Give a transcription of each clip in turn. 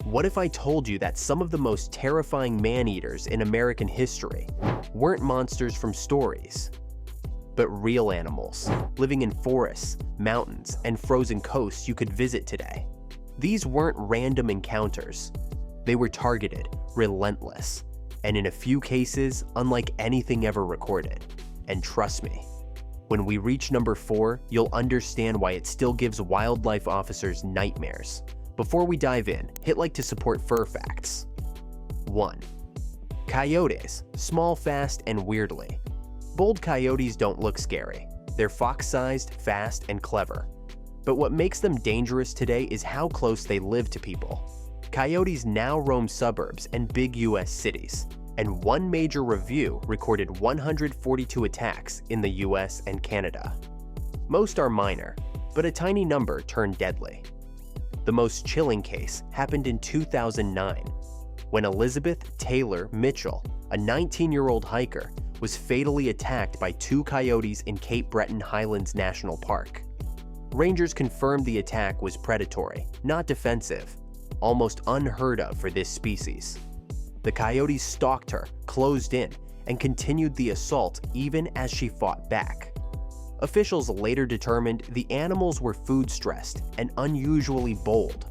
What if I told you that some of the most terrifying man-eaters in American history weren't monsters from stories, but real animals living in forests, mountains, and frozen coasts you could visit today? These weren't random encounters. They were targeted, relentless, and in a few cases, unlike anything ever recorded. And trust me, when we reach number 4, you'll understand why it still gives wildlife officers nightmares. Before we dive in, hit like to support Fur Facts. 1. Coyotes, small, fast, and weirdly. Bold coyotes don't look scary. They're fox-sized, fast, and clever. But what makes them dangerous today is how close they live to people. Coyotes now roam suburbs and big US cities, and one major review recorded 142 attacks in the US and Canada. Most are minor, but a tiny number turned deadly. The most chilling case happened in 2009, when Elizabeth Taylor Mitchell, a 19-year-old hiker, was fatally attacked by 2 coyotes in Cape Breton Highlands National Park. Rangers confirmed the attack was predatory, not defensive, almost unheard of for this species. The coyotes stalked her, closed in, and continued the assault even as she fought back. Officials later determined the animals were food-stressed and unusually bold,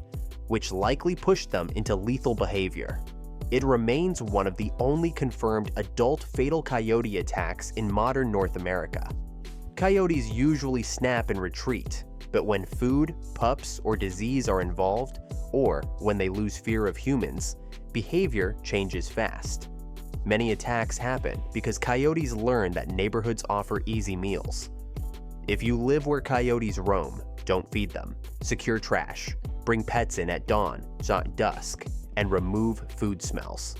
which likely pushed them into lethal behavior. It remains one of the only confirmed adult fatal coyote attacks in modern North America. Coyotes usually snap and retreat, but when food, pups, or disease are involved, or when they lose fear of humans, behavior changes fast. Many attacks happen because coyotes learn that neighborhoods offer easy meals. If you live where coyotes roam, don't feed them. Secure trash, bring pets in at dawn, not dusk, and remove food smells.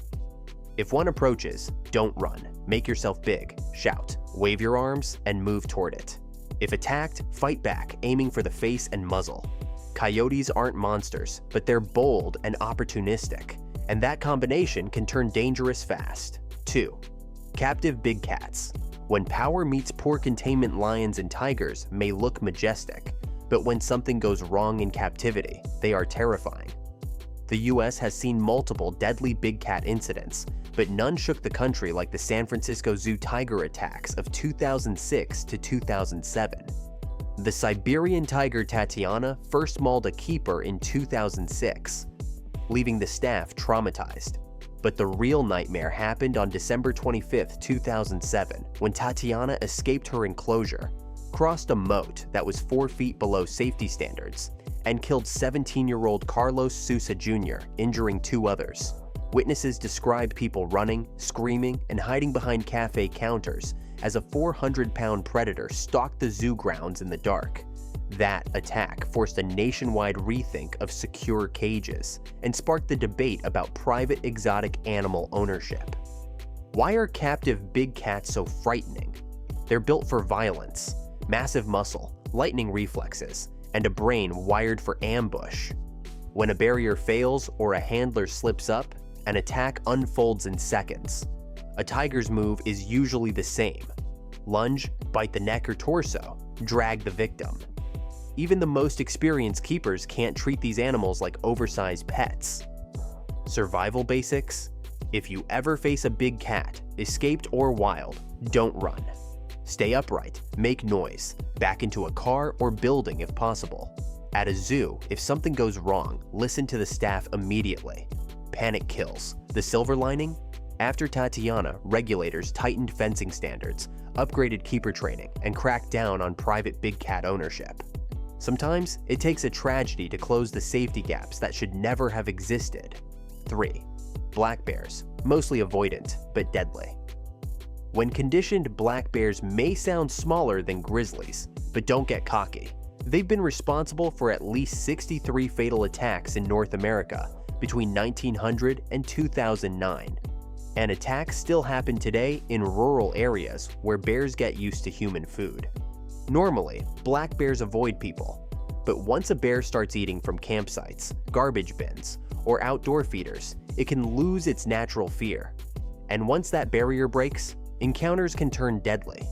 If one approaches, don't run. Make yourself big, shout, wave your arms, and move toward it. If attacked, fight back, aiming for the face and muzzle. Coyotes aren't monsters, but they're bold and opportunistic, and that combination can turn dangerous fast. 2. Captive big cats. When power meets poor containment, lions and tigers may look majestic, but when something goes wrong in captivity, they are terrifying. The US has seen multiple deadly big cat incidents, but none shook the country like the San Francisco Zoo tiger attacks of 2006 to 2007. The Siberian tiger Tatiana first mauled a keeper in 2006, leaving the staff traumatized. But the real nightmare happened on December 25, 2007, when Tatiana escaped her enclosure, crossed a moat that was 4 feet below safety standards, and killed 17-year-old Carlos Sousa Jr., injuring 2 others. Witnesses described people running, screaming, and hiding behind cafe counters as a 400-pound predator stalked the zoo grounds in the dark. That attack forced a nationwide rethink of secure cages and sparked the debate about private exotic animal ownership. Why are captive big cats so frightening? They're built for violence, massive muscle, lightning reflexes, and a brain wired for ambush. When a barrier fails or a handler slips up, an attack unfolds in seconds. A tiger's move is usually the same: lunge, bite the neck or torso, drag the victim. Even the most experienced keepers can't treat these animals like oversized pets. Survival basics: if you ever face a big cat, escaped or wild, don't run. Stay upright, make noise, back into a car or building if possible. At a zoo, if something goes wrong, listen to the staff immediately. Panic kills. The silver lining? After Tatiana, regulators tightened fencing standards, upgraded keeper training, and cracked down on private big cat ownership. Sometimes, it takes a tragedy to close the safety gaps that should never have existed. 3. Black bears, mostly avoidant, but deadly. When conditioned, black bears may sound smaller than grizzlies, but don't get cocky. They've been responsible for at least 63 fatal attacks in North America between 1900 and 2009. And attacks still happen today in rural areas where bears get used to human food. Normally, black bears avoid people, but once a bear starts eating from campsites, garbage bins, or outdoor feeders, it can lose its natural fear. And once that barrier breaks, encounters can turn deadly.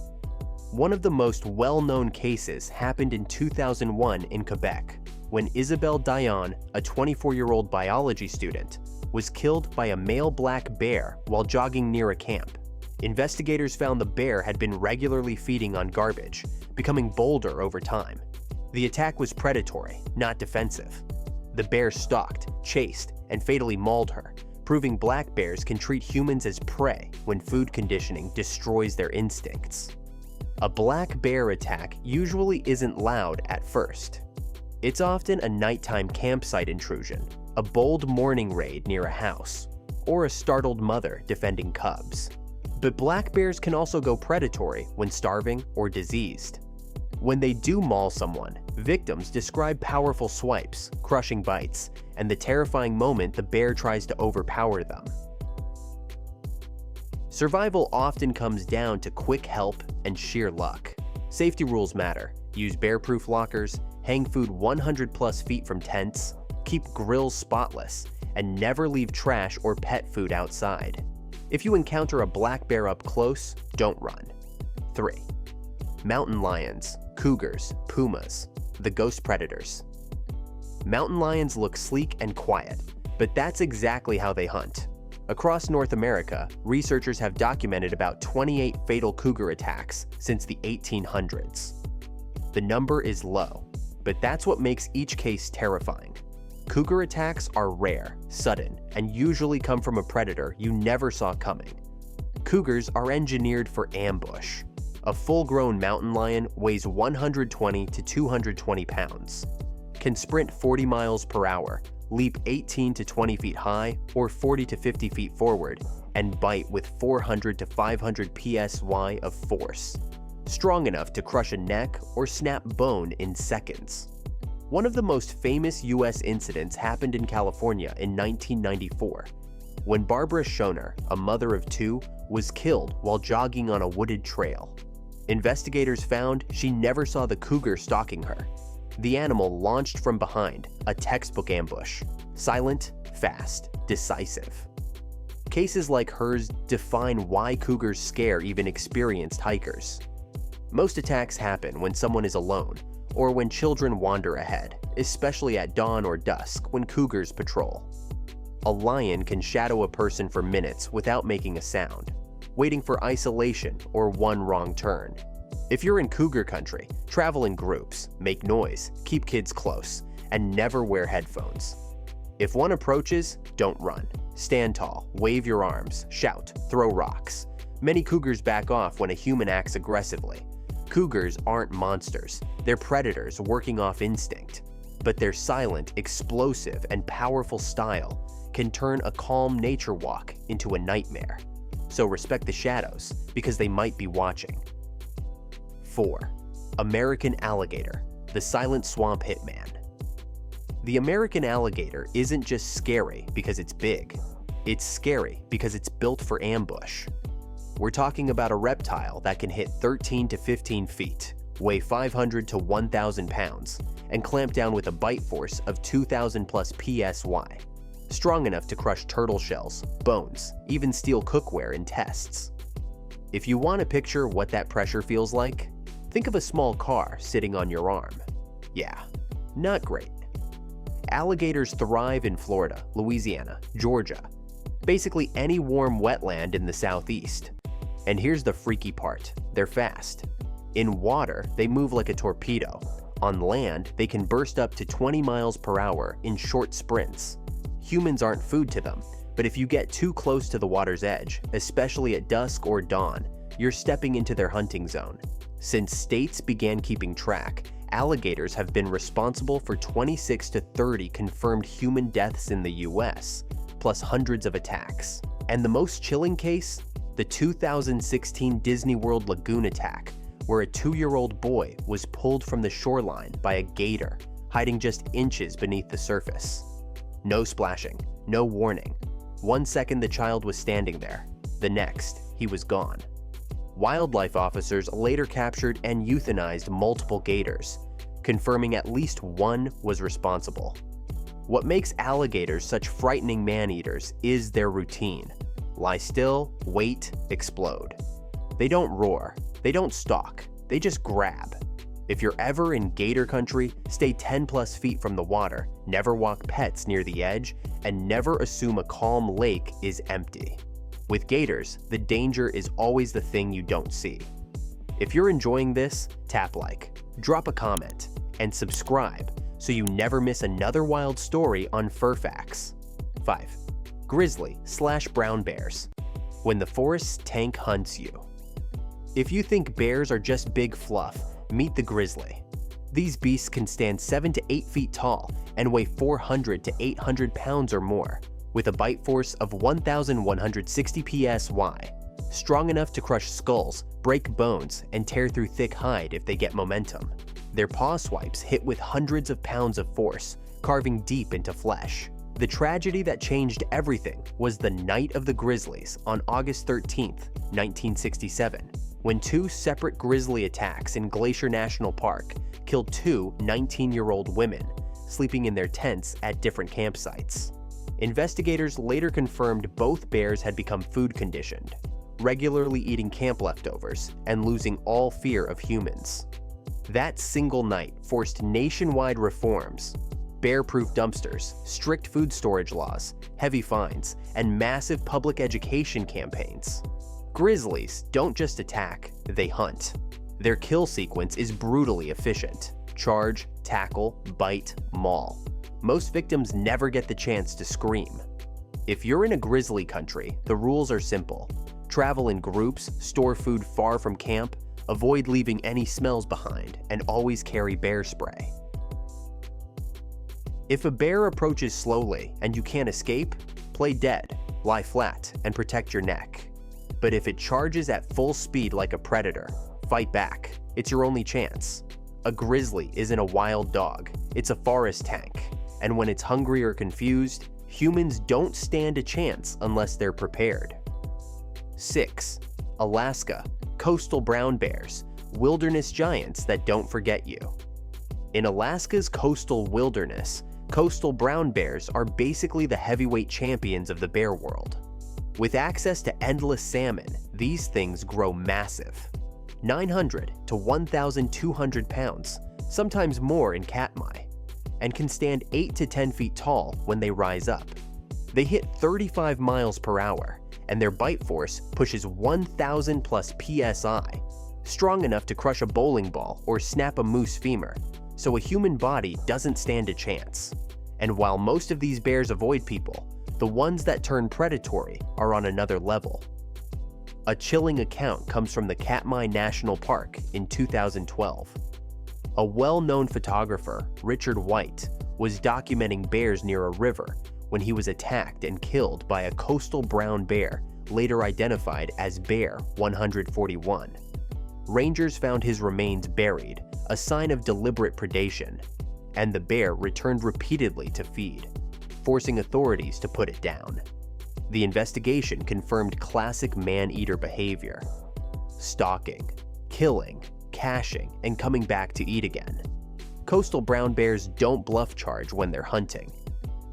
One of the most well-known cases happened in 2001 in Quebec. when Isabel Dayan, a 24-year-old biology student, was killed by a male black bear while jogging near a camp. Investigators found the bear had been regularly feeding on garbage, becoming bolder over time. The attack was predatory, not defensive. The bear stalked, chased, and fatally mauled her, proving black bears can treat humans as prey when food conditioning destroys their instincts. A black bear attack usually isn't loud at first. It's often a nighttime campsite intrusion, a bold morning raid near a house, or a startled mother defending cubs. But black bears can also go predatory when starving or diseased. When they do maul someone, victims describe powerful swipes, crushing bites, and the terrifying moment the bear tries to overpower them. Survival often comes down to quick help and sheer luck. Safety rules matter. Use bear-proof lockers, hang food 100+ feet from tents, keep grills spotless, and never leave trash or pet food outside. If you encounter a black bear up close, don't run. 3. Mountain lions, cougars, pumas, the ghost predators. Mountain lions look sleek and quiet, but that's exactly how they hunt. Across North America, researchers have documented about 28 fatal cougar attacks since the 1800s. The number is low, but that's what makes each case terrifying. Cougar attacks are rare, sudden, and usually come from a predator you never saw coming. Cougars are engineered for ambush. A full-grown mountain lion weighs 120 to 220 pounds, can sprint 40 miles per hour, leap 18 to 20 feet high or 40 to 50 feet forward, and bite with 400 to 500 psi of force, strong enough to crush a neck or snap bone in seconds. One of the most famous US incidents happened in California in 1994, when Barbara Schoner, a mother of 2, was killed while jogging on a wooded trail. Investigators found she never saw the cougar stalking her. The animal launched from behind, a textbook ambush. Silent, fast, decisive. Cases like hers define why cougars scare even experienced hikers. Most attacks happen when someone is alone, or when children wander ahead, especially at dawn or dusk when cougars patrol. A lion can shadow a person for minutes without making a sound, waiting for isolation or one wrong turn. If you're in cougar country, travel in groups, make noise, keep kids close, and never wear headphones. If one approaches, don't run. Stand tall, wave your arms, shout, throw rocks. Many cougars back off when a human acts aggressively. Cougars aren't monsters, they're predators working off instinct. But their silent, explosive, and powerful style can turn a calm nature walk into a nightmare. So respect the shadows, because they might be watching. 4. American alligator, the silent swamp hitman. The American alligator isn't just scary because it's big. It's scary because it's built for ambush. We're talking about a reptile that can hit 13 to 15 feet, weigh 500 to 1,000 pounds, and clamp down with a bite force of 2,000+ psi. Strong enough to crush turtle shells, bones, even steel cookware in tests. If you want to picture what that pressure feels like, think of a small car sitting on your arm. Yeah, not great. Alligators thrive in Florida, Louisiana, Georgia, basically any warm wetland in the southeast. And here's the freaky part, they're fast. In water, they move like a torpedo. On land, they can burst up to 20 miles per hour in short sprints. Humans aren't food to them, but if you get too close to the water's edge, especially at dusk or dawn, you're stepping into their hunting zone. Since states began keeping track, alligators have been responsible for 26 to 30 confirmed human deaths in the US, plus hundreds of attacks. And the most chilling case? The 2016 Disney World lagoon attack, where a 2-year-old boy was pulled from the shoreline by a gator, hiding just inches beneath the surface. No splashing, no warning. 1 second the child was standing there, the next, he was gone. Wildlife officers later captured and euthanized multiple gators, confirming at least one was responsible. What makes alligators such frightening man-eaters is their routine. Lie still, wait, explode. They don't roar, they don't stalk, they just grab. If you're ever in gator country, stay 10+ feet from the water, never walk pets near the edge, and never assume a calm lake is empty. With gators, the danger is always the thing you don't see. If you're enjoying this, tap like, drop a comment, and subscribe so you never miss another wild story on Fur Facts. 5. Grizzly/brown bears. When the forest's tank hunts you. If you think bears are just big fluff, meet the grizzly. These beasts can stand 7 to 8 feet tall and weigh 400 to 800 pounds or more, with a bite force of 1,160 psi, strong enough to crush skulls, break bones, and tear through thick hide if they get momentum. Their paw swipes hit with hundreds of pounds of force, carving deep into flesh. The tragedy that changed everything was the Night of the Grizzlies on August 13, 1967, when 2 separate grizzly attacks in Glacier National Park killed 2 19-year-old women sleeping in their tents at different campsites. Investigators later confirmed both bears had become food conditioned, regularly eating camp leftovers and losing all fear of humans. That single night forced nationwide reforms: bear-proof dumpsters, strict food storage laws, heavy fines, and massive public education campaigns. Grizzlies don't just attack, they hunt. Their kill sequence is brutally efficient: charge, tackle, bite, maul. Most victims never get the chance to scream. If you're in a grizzly country, the rules are simple. Travel in groups, store food far from camp, avoid leaving any smells behind, and always carry bear spray. If a bear approaches slowly and you can't escape, play dead, lie flat, and protect your neck. But if it charges at full speed like a predator, fight back. It's your only chance. A grizzly isn't a wild dog, it's a forest tank. And when it's hungry or confused, humans don't stand a chance unless they're prepared. 6. Alaska, coastal brown bears, wilderness giants that don't forget you. In Alaska's coastal wilderness, coastal brown bears are basically the heavyweight champions of the bear world. With access to endless salmon, these things grow massive. 900 to 1,200 pounds, sometimes more in Katmai, and can stand 8 to 10 feet tall when they rise up. They hit 35 miles per hour, and their bite force pushes 1,000 plus psi, strong enough to crush a bowling ball or snap a moose femur, so a human body doesn't stand a chance. And while most of these bears avoid people, the ones that turn predatory are on another level. A chilling account comes from the Katmai National Park in 2012. A well-known photographer, Richard White, was documenting bears near a river when he was attacked and killed by a coastal brown bear, later identified as Bear 141. Rangers found his remains buried, a sign of deliberate predation, and the bear returned repeatedly to feed, forcing authorities to put it down. The investigation confirmed classic man-eater behavior: stalking, killing, caching, and coming back to eat again. Coastal brown bears don't bluff charge when they're hunting.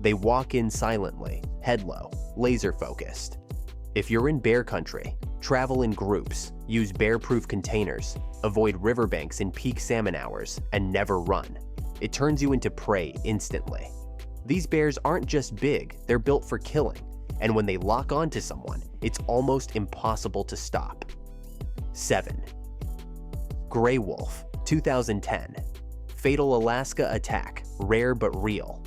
They walk in silently, head low, laser-focused. If you're in bear country, travel in groups, use bear-proof containers, avoid riverbanks in peak salmon hours, and never run. It turns you into prey instantly. These bears aren't just big, they're built for killing, and when they lock onto someone, it's almost impossible to stop. 7. Gray wolf, 2010. Fatal Alaska attack, rare but real.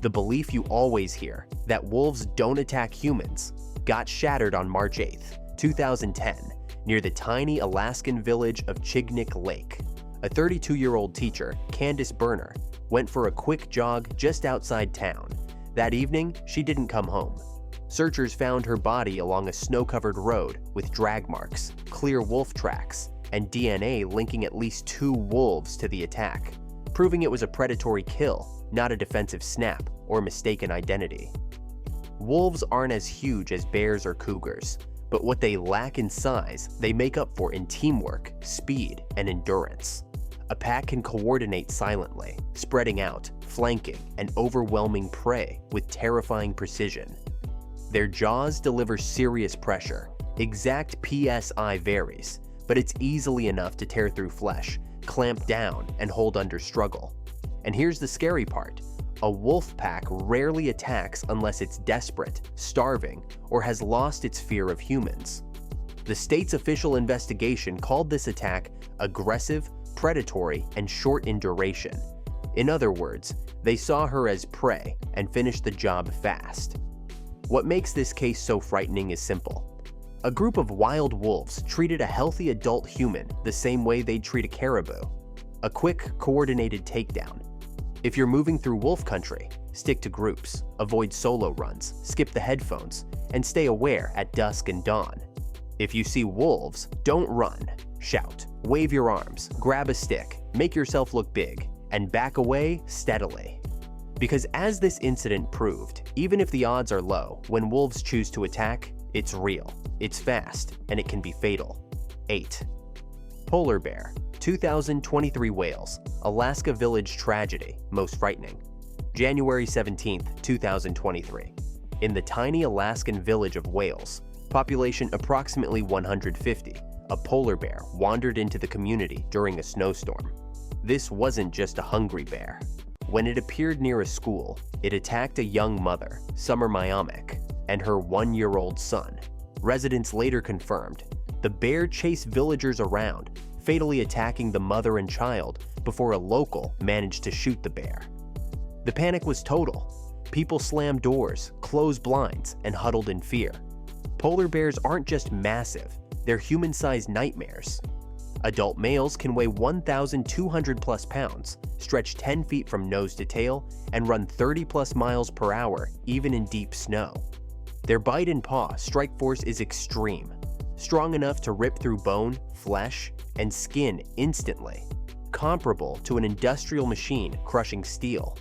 The belief you always hear, that wolves don't attack humans, got shattered on March 8, 2010, near the tiny Alaskan village of Chignik Lake. A 32-year-old teacher, Candace Berner, went for a quick jog just outside town. That evening, she didn't come home. Searchers found her body along a snow-covered road with drag marks, clear wolf tracks, and DNA linking at least 2 wolves to the attack, proving it was a predatory kill, not a defensive snap or mistaken identity. Wolves aren't as huge as bears or cougars, but what they lack in size, they make up for in teamwork, speed, and endurance. A pack can coordinate silently, spreading out, flanking, and overwhelming prey with terrifying precision. Their jaws deliver serious pressure. Exact PSI varies, but it's easily enough to tear through flesh, clamp down, and hold under struggle. And here's the scary part. A wolf pack rarely attacks unless it's desperate, starving, or has lost its fear of humans. The state's official investigation called this attack aggressive, predatory, and short in duration. In other words, they saw her as prey and finished the job fast. What makes this case so frightening is simple. A group of wild wolves treated a healthy adult human the same way they'd treat a caribou. A quick, coordinated takedown. If you're moving through wolf country, stick to groups, avoid solo runs, skip the headphones, and stay aware at dusk and dawn. If you see wolves, don't run. Shout, wave your arms, grab a stick, make yourself look big, and back away steadily. Because as this incident proved, even if the odds are low, when wolves choose to attack, it's real, it's fast, and it can be fatal. 8. Polar bear, 2023 Wales, Alaska village tragedy, most frightening. January 17, 2023. In the tiny Alaskan village of Wales, population approximately 150, a polar bear wandered into the community during a snowstorm. This wasn't just a hungry bear. When it appeared near a school, it attacked a young mother, Summer Myomick, and her 1-year-old son. Residents later confirmed the bear chased villagers around, fatally attacking the mother and child before a local managed to shoot the bear. The panic was total. People slammed doors, closed blinds, and huddled in fear. Polar bears aren't just massive, they're human-sized nightmares. Adult males can weigh 1,200 plus pounds, stretch 10 feet from nose to tail, and run 30 plus miles per hour even in deep snow. Their bite and paw strike force is extreme, strong enough to rip through bone, flesh, and skin instantly, comparable to an industrial machine crushing steel.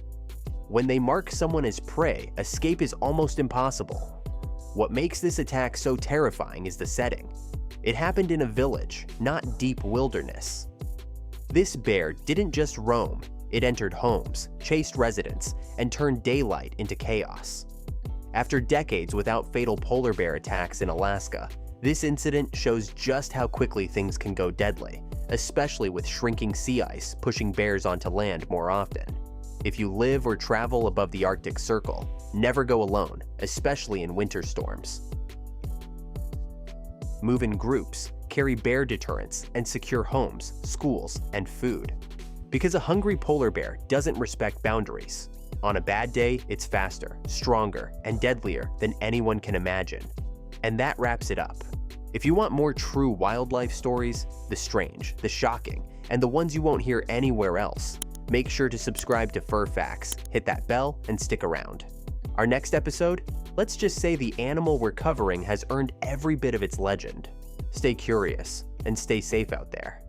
When they mark someone as prey, escape is almost impossible. What makes this attack so terrifying is the setting. It happened in a village, not deep wilderness. This bear didn't just roam, it entered homes, chased residents, and turned daylight into chaos. After decades without fatal polar bear attacks in Alaska, this incident shows just how quickly things can go deadly, especially with shrinking sea ice pushing bears onto land more often. If you live or travel above the Arctic Circle, never go alone, especially in winter storms. Move in groups, carry bear deterrents, and secure homes, schools, and food. Because a hungry polar bear doesn't respect boundaries. On a bad day, it's faster, stronger, and deadlier than anyone can imagine. And that wraps it up. If you want more true wildlife stories, the strange, the shocking, and the ones you won't hear anywhere else, make sure to subscribe to Fur Facts, hit that bell, and stick around. Our next episode? Let's just say the animal we're covering has earned every bit of its legend. Stay curious, and stay safe out there.